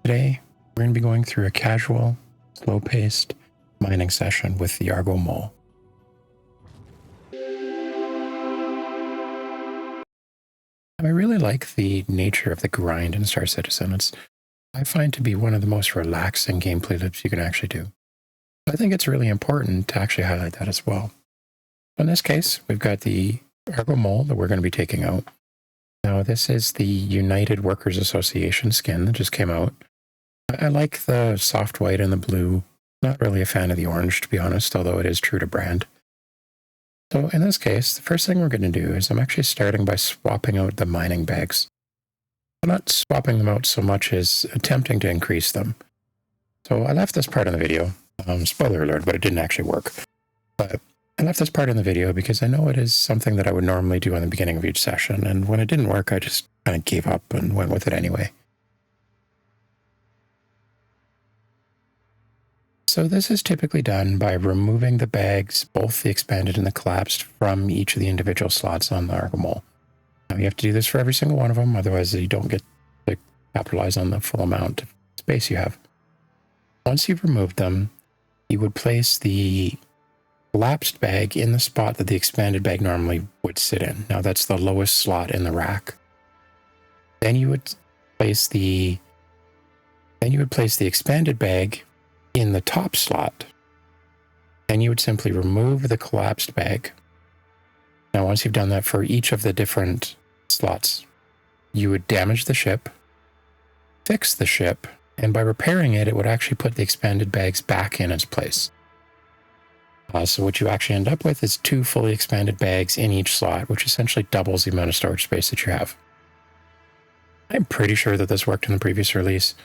Today, we're going to be going through a casual, slow-paced mining session with the Argo MOLE. I really like the nature of the grind in Star Citizen. I find to be one of the most relaxing gameplay loops you can actually do. I think it's really important to actually highlight that as well. In this case, we've got the Argo MOLE that we're going to be taking out. Now, this is the United Workers Association skin that just came out. I like the soft white and the blue. Not really a fan of the orange, to be honest, although it is true to brand. So in this case, the first thing we're going to do is I'm actually starting by swapping out the mining bags. I'm not swapping them out so much as attempting to increase them. So I left this part in the video. Spoiler alert, but it didn't actually work. But I left this part in the video because I know it is something that I would normally do in the beginning of each session, and when it didn't work, I just kind of gave up and went with it anyway. So this is typically done by removing the bags, both the expanded and the collapsed, from each of the individual slots on the Argo MOLE. Now you have to do this for every single one of them, otherwise you don't get to capitalize on the full amount of space you have. Once you've removed them, you would place the collapsed bag in the spot that the expanded bag normally would sit in. Now that's the lowest slot in the rack. Then you would place the expanded bag in the top slot. Then you would simply remove the collapsed bag. Now once you've done that for each of the different slots, you would damage the ship, fix the ship, and by repairing it, it would actually put the expanded bags back in its place. So what you actually end up with is 2 fully expanded bags in each slot, which essentially doubles the amount of storage space that you have. I'm pretty sure that this worked in the previous release,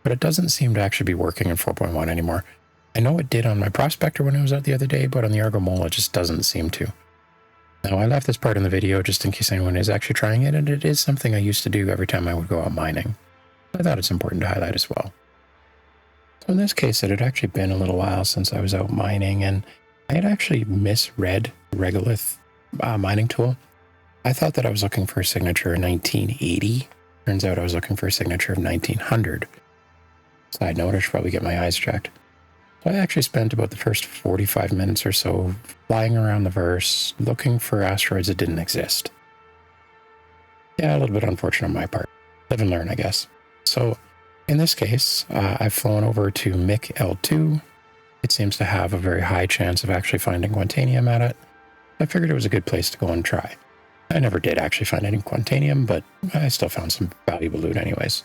but it doesn't seem to actually be working in 4.1 anymore. I know it did on my Prospector when it was out the other day, but on the Argo MOLE, it just doesn't seem to. Now, I left this part in the video just in case anyone is actually trying it, and it is something I used to do every time I would go out mining. I thought it's important to highlight as well. So in this case, it had actually been a little while since I was out mining, and I had actually misread the Regolith mining tool. I thought that I was looking for a signature in 1980. Turns out I was looking for a signature of 1900. Side note, I should probably get my eyes checked. So I actually spent about the first 45 minutes or so flying around the verse, looking for asteroids that didn't exist. Yeah, a little bit unfortunate on my part. Live and learn, I guess. So in this case, I've flown over to MIC L2. It seems to have a very high chance of actually finding Quantanium at it. I figured it was a good place to go and try. I never did actually find any Quantanium, but I still found some valuable loot anyways.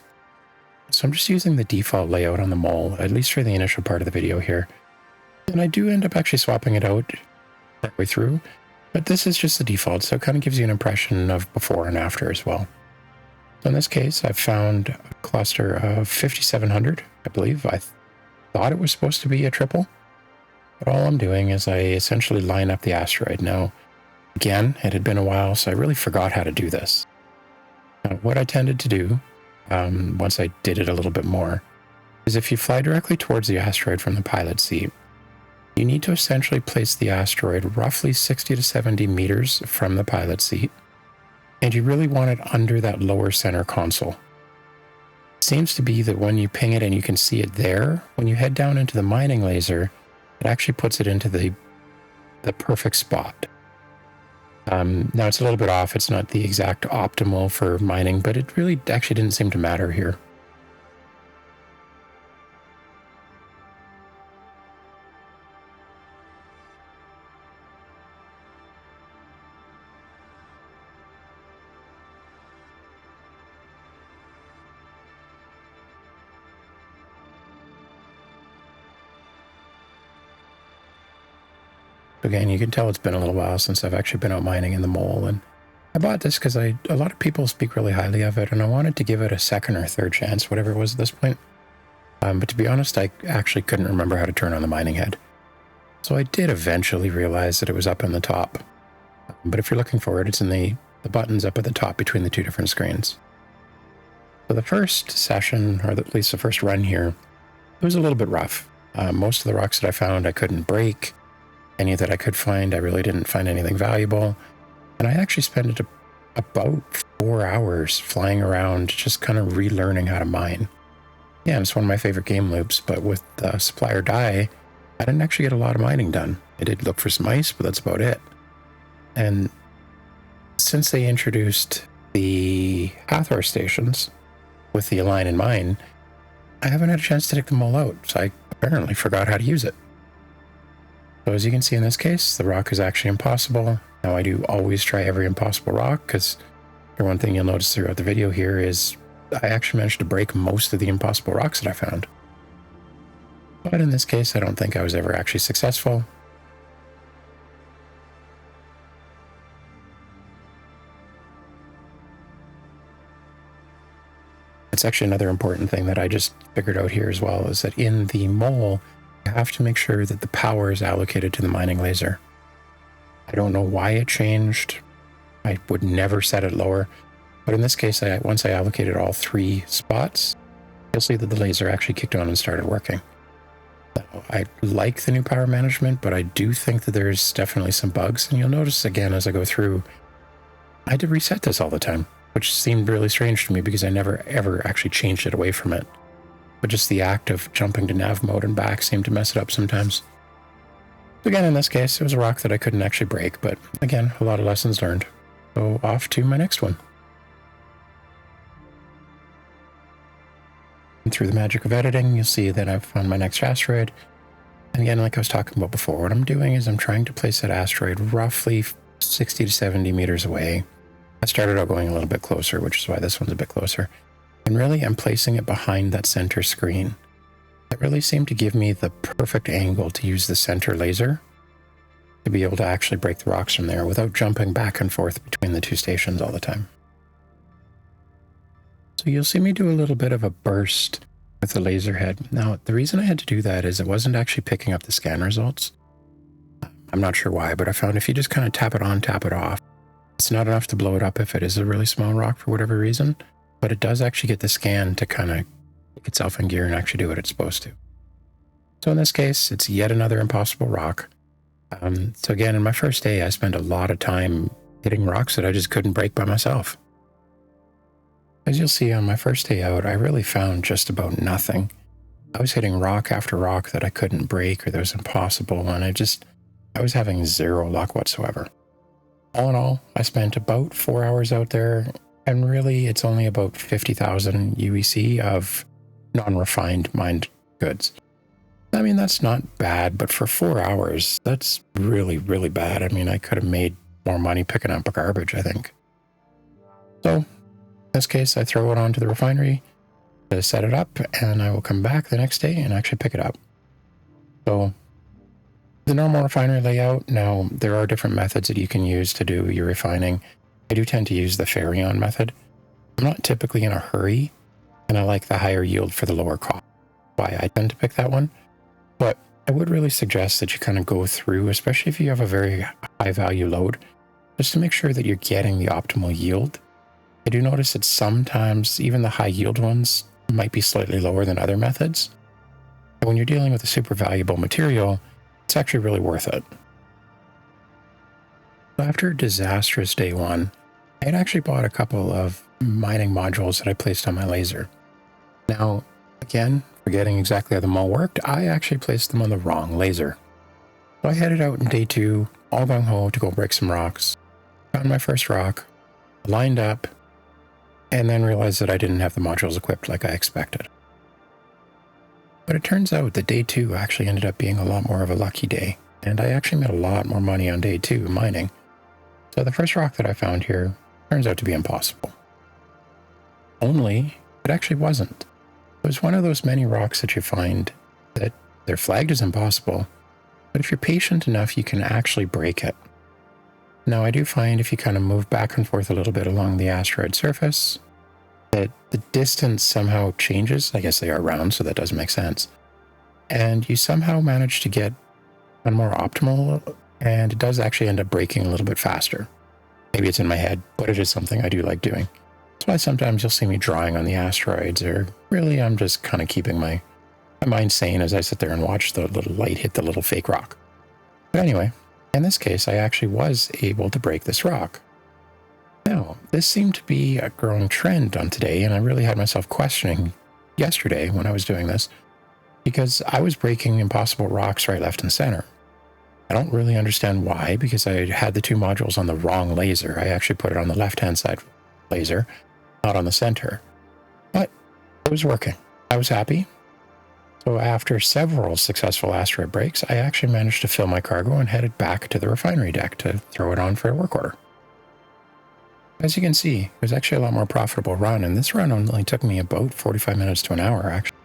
So I'm just using the default layout on the MOLE, at least for the initial part of the video here. And I do end up actually swapping it out partway through, but this is just the default, so it kind of gives you an impression of before and after as well. So in this case, I've found a cluster of 5,700, I believe. I thought it was supposed to be a triple, but all I'm doing is I essentially line up the asteroid. Now, again, it had been a while, so I really forgot how to do this. Now, what I tended to do, once I did it a little bit more, is if you fly directly towards the asteroid from the pilot seat, you need to essentially place the asteroid roughly 60 to 70 meters from the pilot seat, and you really want it under that lower center console. It seems to be that when you ping it and you can see it there, when you head down into the mining laser, it actually puts it into the perfect spot. Now it's a little bit off. It's not the exact optimal for mining, but it really actually didn't seem to matter here. Again, you can tell it's been a little while since I've actually been out mining in the MOLE, and I bought this because a lot of people speak really highly of it, and I wanted to give it a second or third chance, whatever it was at this point. But to be honest, I actually couldn't remember how to turn on the mining head. So I did eventually realize that it was up in the top. But if you're looking for it, it's in the buttons up at the top between the 2 different screens. So the first session, or at least the first run here, it was a little bit rough. Most of the rocks that I found I couldn't break. Any that I could find, I really didn't find anything valuable. And I actually spent about 4 hours flying around just kind of relearning how to mine. Yeah, it's one of my favorite game loops, but with the supplier die, I didn't actually get a lot of mining done. I did look for some ice, but that's about it. And since they introduced the Hathor stations with the Align and Mine, I haven't had a chance to take them all out, so I apparently forgot how to use it. So as you can see in this case, the rock is actually impossible. Now I do always try every impossible rock, because the one thing you'll notice throughout the video here is I actually managed to break most of the impossible rocks that I found. But in this case, I don't think I was ever actually successful. It's actually another important thing that I just figured out here as well, is that in the mole, you have to make sure that the power is allocated to the mining laser. I don't know why it changed. I would never set it lower. But in this case, once I allocated all 3 spots, you'll see that the laser actually kicked on and started working. So I like the new power management, but I do think that there's definitely some bugs. And you'll notice again as I go through, I had to reset this all the time, which seemed really strange to me because I never ever actually changed it away from it. But just the act of jumping to nav mode and back seemed to mess it up sometimes. Again, in this case, it was a rock that I couldn't actually break, but again, a lot of lessons learned. So off to my next one. And through the magic of editing, you'll see that I've found my next asteroid. And again, like I was talking about before, what I'm doing is I'm trying to place that asteroid roughly 60 to 70 meters away. I started out going a little bit closer, which is why this one's a bit closer. And really, I'm placing it behind that center screen. It really seemed to give me the perfect angle to use the center laser to be able to actually break the rocks from there without jumping back and forth between the 2 stations all the time. So you'll see me do a little bit of a burst with the laser head. Now, the reason I had to do that is it wasn't actually picking up the scan results. I'm not sure why, but I found if you just kind of tap it on, tap it off, it's not enough to blow it up if it is a really small rock for whatever reason, but it does actually get the scan to kind of kick itself in gear and actually do what it's supposed to. So in this case, it's yet another impossible rock. So again, in my first day, I spent a lot of time hitting rocks that I just couldn't break by myself. As you'll see on my first day out, I really found just about nothing. I was hitting rock after rock that I couldn't break or that was impossible, and I was having zero luck whatsoever. All in all, I spent about 4 hours out there, and really it's only about 50,000 UEC of non-refined mined goods. I mean, that's not bad, but for 4 hours, that's really, really bad. I mean, I could have made more money picking up garbage, I think. So, in this case, I throw it onto the refinery to set it up, and I will come back the next day and actually pick it up. So, the normal refinery layout, now there are different methods that you can use to do your refining. I do tend to use the Farion method. I'm not typically in a hurry, and I like the higher yield for the lower cost. Why I tend to pick that one. But I would really suggest that you kind of go through, especially if you have a very high value load, just to make sure that you're getting the optimal yield. I do notice that sometimes even the high yield ones might be slightly lower than other methods. And when you're dealing with a super valuable material, it's actually really worth it. After a disastrous day 1, I had actually bought a couple of mining modules that I placed on my laser. Now, again, forgetting exactly how the mole worked, I actually placed them on the wrong laser. So I headed out in day 2, all gung-ho to go break some rocks. Found my first rock, lined up, and then realized that I didn't have the modules equipped like I expected. But it turns out that day 2 actually ended up being a lot more of a lucky day, and I actually made a lot more money on day 2 mining. So the first rock that I found here turns out to be impossible. Only, it actually wasn't. It was one of those many rocks that you find that they're flagged as impossible, but if you're patient enough, you can actually break it. Now, I do find if you kind of move back and forth a little bit along the asteroid surface, that the distance somehow changes. I guess they are round, so that does make sense. And you somehow manage to get one more optimal, and it does actually end up breaking a little bit faster. Maybe it's in my head, but it is something I do like doing. That's why sometimes you'll see me drawing on the asteroids, or really I'm just kind of keeping my mind sane as I sit there and watch the little light hit the little fake rock. But anyway, in this case, I actually was able to break this rock. Now, this seemed to be a growing trend on today, and I really had myself questioning, yesterday when I was doing this, because I was breaking impossible rocks right, left, and center. I don't really understand why, because I had the two modules on the wrong laser. I actually put it on the left-hand side laser, not on the center. But it was working. I was happy. So after several successful asteroid breaks, I actually managed to fill my cargo and headed back to the refinery deck to throw it on for a work order. As you can see, it was actually a lot more profitable run, and this run only took me about 45 minutes to an hour, actually.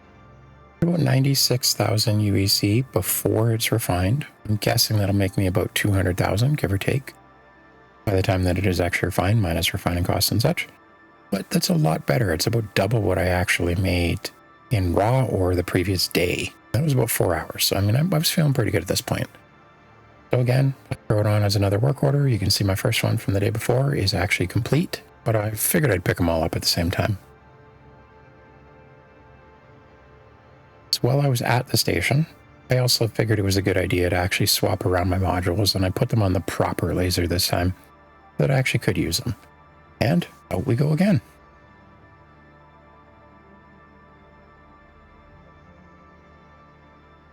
About 96,000 UEC before it's refined. I'm guessing that'll make me about 200,000, give or take, by the time that it is actually refined, minus refining costs and such. But that's a lot better. It's about double what I actually made in raw or the previous day. That was about 4 hours. So, I mean, I was feeling pretty good at this point. So again, I throw it on as another work order. You can see my first one from the day before is actually complete, but I figured I'd pick them all up at the same time. So while I was at the station, I also figured it was a good idea to actually swap around my modules, and I put them on the proper laser this time so that I actually could use them. And out we go again.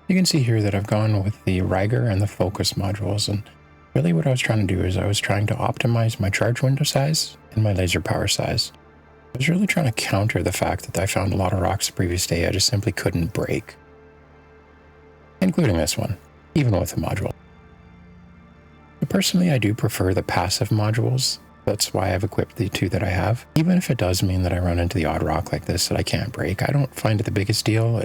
You can see here that I've gone with the Riger and the focus modules, and really what I was trying to do is I was trying to optimize my charge window size and my laser power size. I was really trying to counter the fact that I found a lot of rocks the previous day I just simply couldn't break, including this one, even with the module. But personally, I do prefer the passive modules. That's why I've equipped the two that I have. Even if it does mean that I run into the odd rock like this that I can't break, I don't find it the biggest deal.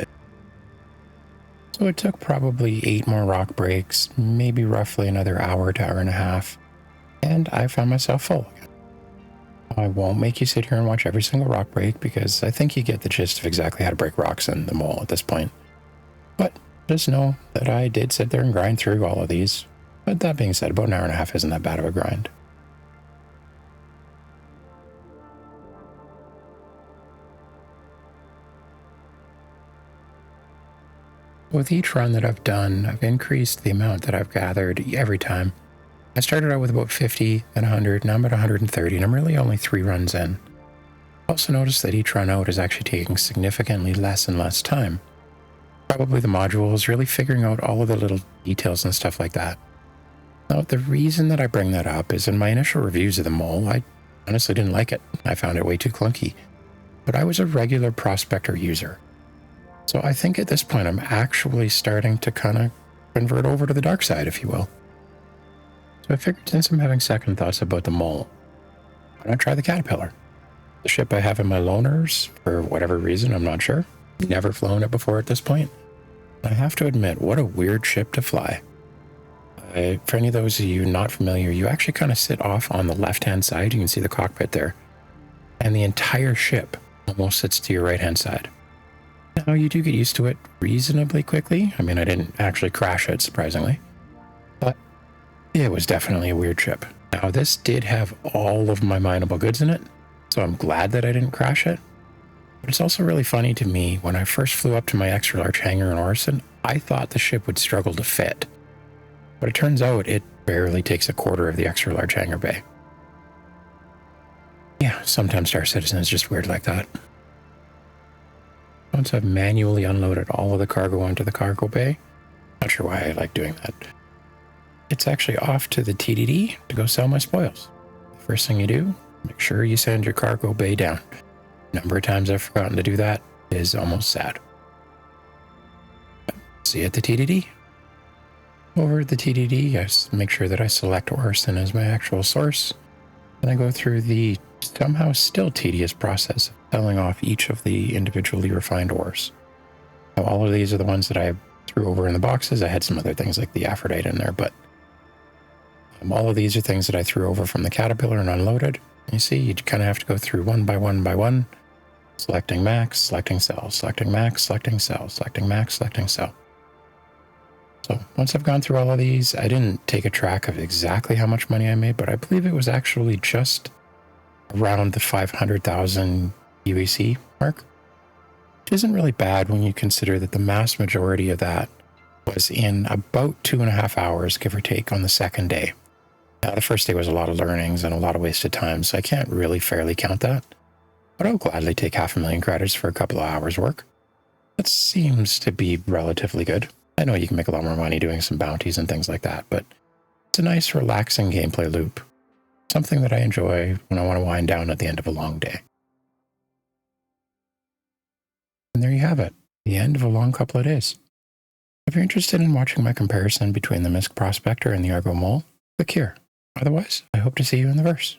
So it took probably 8 more rock breaks, maybe roughly another hour to hour and a half, and I found myself full again. I won't make you sit here and watch every single rock break, because I think you get the gist of exactly how to break rocks in the mole at this point. But just know that I did sit there and grind through all of these. But that being said, about an hour and a half isn't that bad of a grind. With each run that I've done, I've increased the amount that I've gathered every time. I started out with about 50, then 100, now I'm at 130, and I'm really only 3 runs in. Also notice that each run out is actually taking significantly less and less time. Probably the module is really figuring out all of the little details and stuff like that. Now, the reason that I bring that up is in my initial reviews of the mole, I honestly didn't like it. I found it way too clunky. But I was a regular prospector user. So I think at this point I'm actually starting to kind of convert over to the dark side, if you will. So I figured since I'm having second thoughts about the mole, why not try the Caterpillar? The ship I have in my loaners, for whatever reason, I'm not sure. Never flown it before at this point. I have to admit, what a weird ship to fly. For any of those of you not familiar, you actually kind of sit off on the left-hand side. You can see the cockpit there. And the entire ship almost sits to your right-hand side. Now, you do get used to it reasonably quickly. I mean, I didn't actually crash it, surprisingly. But it was definitely a weird ship. Now, this did have all of my mineable goods in it, so I'm glad that I didn't crash it. But it's also really funny to me, when I first flew up to my extra large hangar in Orison, I thought the ship would struggle to fit. But it turns out it barely takes a quarter of the extra large hangar bay. Yeah, sometimes Star Citizen is just weird like that. Once I've manually unloaded all of the cargo onto the cargo bay, not sure why I like doing that, it's actually off to the TDD to go sell my spoils. The first thing you do, make sure you send your cargo bay down. The number of times I've forgotten to do that is almost sad. See you at the TDD. Over at the TDD, I make sure that I select Orison as my actual source, and I go through the somehow still tedious process of selling off each of the individually refined ores. Now, all of these are the ones that I threw over in the boxes. I had some other things like the Aphrodite in there, but all of these are things that I threw over from the Caterpillar and unloaded. You see, you kind of have to go through one by one, selecting max, selecting cell, selecting max, selecting cell, selecting max, selecting cell. So once I've gone through all of these, I didn't take a track of exactly how much money I made, but I believe it was actually just around the 500,000 UEC mark, which isn't really bad when you consider that the mass majority of that was in about 2.5 hours, give or take, on the second day. Now, the first day was a lot of learnings and a lot of wasted time, so I can't really fairly count that. but I'll gladly take 500,000 credits for a couple of hours work. That seems to be relatively good. I know you can make a lot more money doing some bounties and things like that, but it's a nice, relaxing gameplay loop. Something that I enjoy when I want to wind down at the end of a long day. And there you have it, the end of a long couple of days. If you're interested in watching my comparison between the MISC Prospector and the Argo Mole, click here. Otherwise, I hope to see you in the verse.